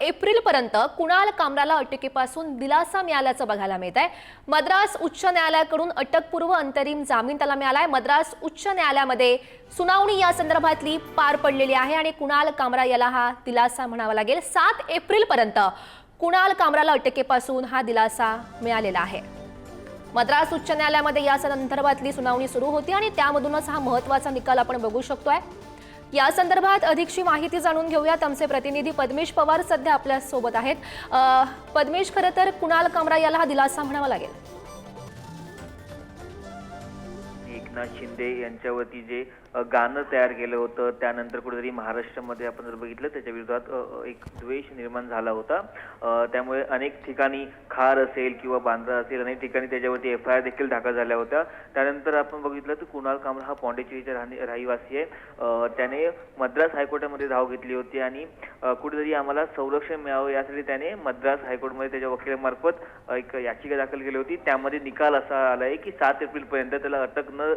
एप्रिलपर्यंत कुणाल कामराला अटकेपासून दिलासा मिळाल्याचं बघायला मिळत आहे। मद्रास उच्च न्यायालयाकडून अटकपूर्व अंतरिम जामीन त्याला मिळालाय। मद्रास उच्च न्यायालयामध्ये सुनावणी या संदर्भातली पार पडलेली आहे आणि कुणाल कामरा याला हा दिलासा म्हणावा लागेल। 7 एप्रिलपर्यंत कुणाल कामराला अटकेपासून हा दिलासा मिळालेला आहे। मद्रास उच्च न्यायालयामध्ये या संदर्भातली सुनावणी सुरू होती आणि त्यामधूनच हा महत्त्वाचा निकाल आपण बघू शकतोय। या संदर्भात अधिकची माहिती जाणून घेऊयात। आमचे प्रतिनिधी पद्मेश पवार सध्या आपल्या सोबत आहेत। पद्मेश, खरं तर कुणाल कामरा याला हा दिलासा म्हणावा लागेल। एकनाथ शिंदे यांच्यावरती जे गाणं तयार केलं होतं त्यानंतर कुठेतरी महाराष्ट्रामध्ये आपण जर बघितलं त्याच्या विरोधात एक द्वेष निर्माण झाला होता। त्यामुळे अनेक ठिकाणी खार असेल किंवा बांद्रा असेल अनेक ठिकाणी त्याच्यावरती FIR देखील दाखल झाल्या होत्या। त्यानंतर आपण बघितलं तर कुणाल कामरा हा पॉंडिचेरीचा रहिवासी आहे। त्याने मद्रास हायकोर्टामध्ये धाव घेतली होती आणि कुठेतरी आम्हाला संरक्षण मिळावं यासाठी त्याने मद्रास हायकोर्टमध्ये त्याच्या वकिलामार्फत एक याचिका दाखल केली होती। त्यामध्ये निकाल असा आला आहे की 7 एप्रिलपर्यंत त्याला अटक न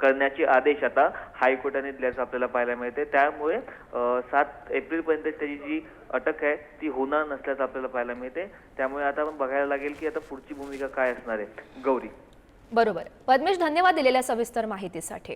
करण्याचे आदेश आता हायकोर्टाने दिल्याचं आपल्याला पाहायला मिळते। त्यामुळे 7 एप्रिलपर्यंत त्याची जी अटक आहे ती होणार नसल्याचं आपल्याला पाहायला मिळते। त्यामुळे आता आपण बघायला लागेल की आता पुढची भूमिका काय असणार आहे। गौरी, बरोबर। पद्मेश, धन्यवाद दिलेल्या सविस्तर माहितीसाठी।